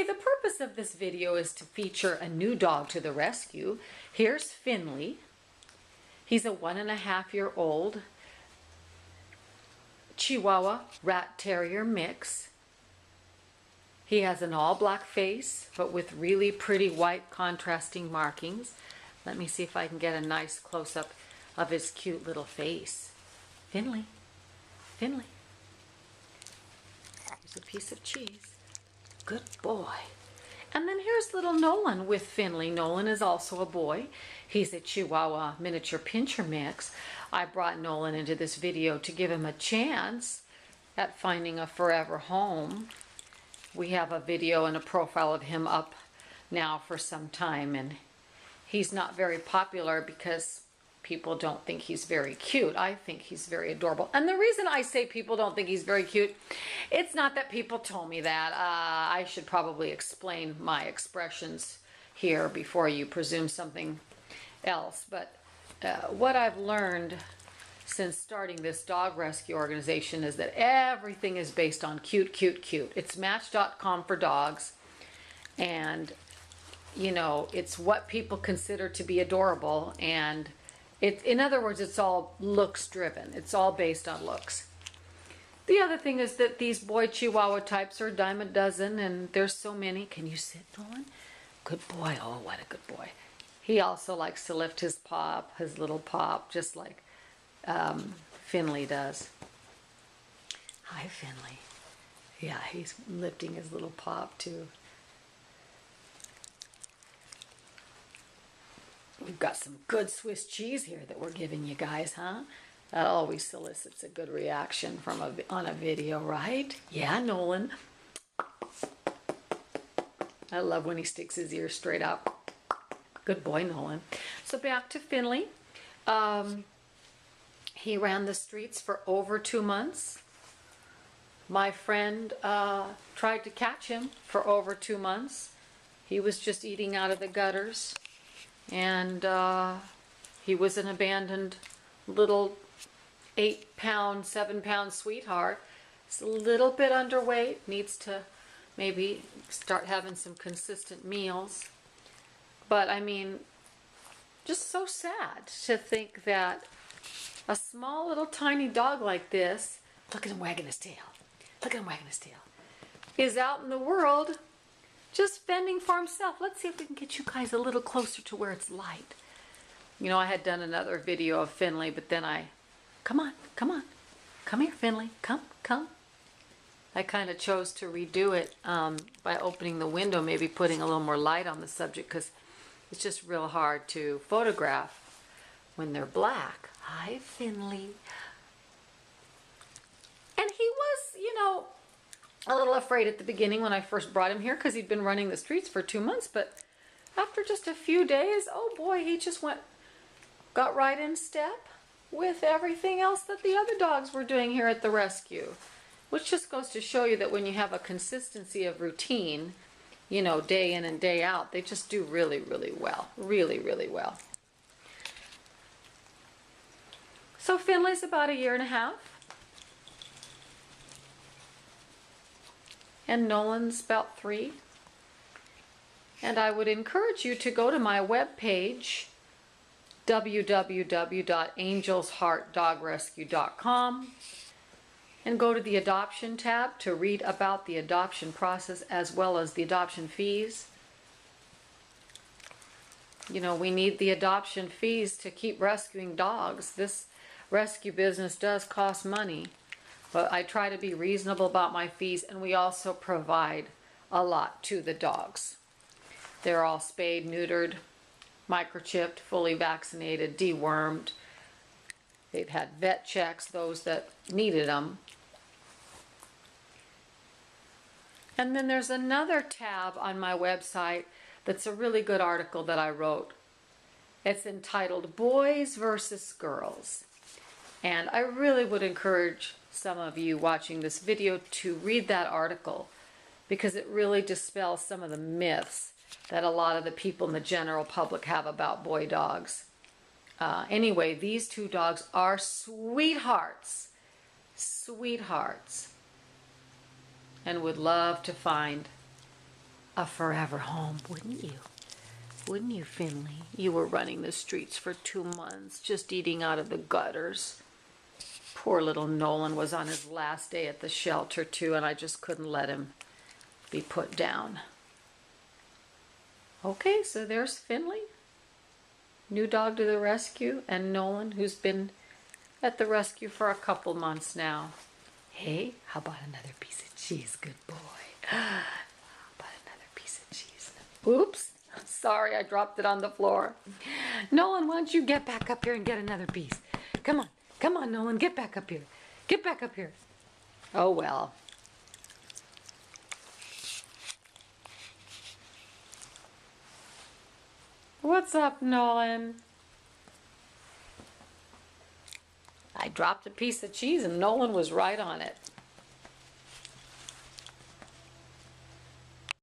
Okay, the purpose of this video is to feature a new dog to the rescue. Here's Finley. He's a 1.5-year-old Chihuahua Rat Terrier mix. He has an all-black face, but with really pretty white contrasting markings. Let me see if I can get a nice close-up of his cute little face. Finley, Finley. Here's a piece of cheese. Good boy. And then here's little Nolan with Finley. Nolan is also a boy. He's a Chihuahua miniature pinscher mix. I brought Nolan into this video to give him a chance at finding a forever home. We have a video and a profile of him up now for some time, and he's not very popular because people don't think he's very cute. I think he's very adorable. And the reason I say people don't think he's very cute, it's not that people told me that. I should probably explain my expressions here before you presume something else. But what I've learned since starting this dog rescue organization is that everything is based on cute, cute, cute. It's Match.com for dogs. And, you know, it's what people consider to be adorable, and in other words, it's all looks driven. It's all based on looks. The other thing is that these boy Chihuahua types are a dime a dozen, and there's so many. Can you sit, Nolan? Good boy. Oh, what a good boy. He also likes to lift his pop, his little pop, just like Finley does. Hi, Finley. Yeah, he's lifting his little pop too. We've got some good Swiss cheese here that we're giving you guys, huh? That always solicits a good reaction from on a video, right? Yeah, Nolan. I love when he sticks his ears straight up. Good boy, Nolan. So back to Finley. He ran the streets for over 2 months. My friend tried to catch him for over 2 months. He was just eating out of the gutters. And he was an abandoned little 8-pound, 7-pound sweetheart. He's a little bit underweight, needs to maybe start having some consistent meals. But I mean, just so sad to think that a small little tiny dog like this, look at him wagging his tail, look at him wagging his tail, is out in the world just fending for himself. Let's see if we can get you guys a little closer to where it's light. You know, I had done another video of Finley, but then come on, come on. Come here, Finley. Come, come. I kind of chose to redo it by opening the window, maybe putting a little more light on the subject, because it's just real hard to photograph when they're black. Hi, Finley. And he was, you know, a little afraid at the beginning when I first brought him here because he'd been running the streets for 2 months, but after just a few days, oh boy, he just got right in step with everything else that the other dogs were doing here at the rescue, which just goes to show you that when you have a consistency of routine, you know, day in and day out, they just do really, really well. Really, really well. So Finley's about 1.5 years. And Nolan's about 3. And I would encourage you to go to my webpage, www.angelsheartdogrescue.com, and go to the adoption tab to read about the adoption process as well as the adoption fees. You know, we need the adoption fees to keep rescuing dogs. This rescue business does cost money. But I try to be reasonable about my fees, and we also provide a lot to the dogs. They're all spayed, neutered, microchipped, fully vaccinated, dewormed. They've had vet checks, those that needed them. And then there's another tab on my website that's a really good article that I wrote. It's entitled Boys versus Girls. And I really would encourage some of you watching this video to read that article, because it really dispels some of the myths that a lot of the people in the general public have about boy dogs. Anyway, these 2 dogs are sweethearts, sweethearts, and would love to find a forever home, wouldn't you? Wouldn't you, Finley? You were running the streets for 2 months, just eating out of the gutters. Poor little Nolan was on his last day at the shelter, too, and I just couldn't let him be put down. Okay, so there's Finley, new dog to the rescue, and Nolan, who's been at the rescue for a couple months now. Hey, how about another piece of cheese, good boy? How about another piece of cheese? Oops, sorry, I dropped it on the floor. Nolan, why don't you get back up here and get another piece? Come on, Nolan, get back up here. Get back up here. Oh, well. What's up, Nolan? I dropped a piece of cheese and Nolan was right on it.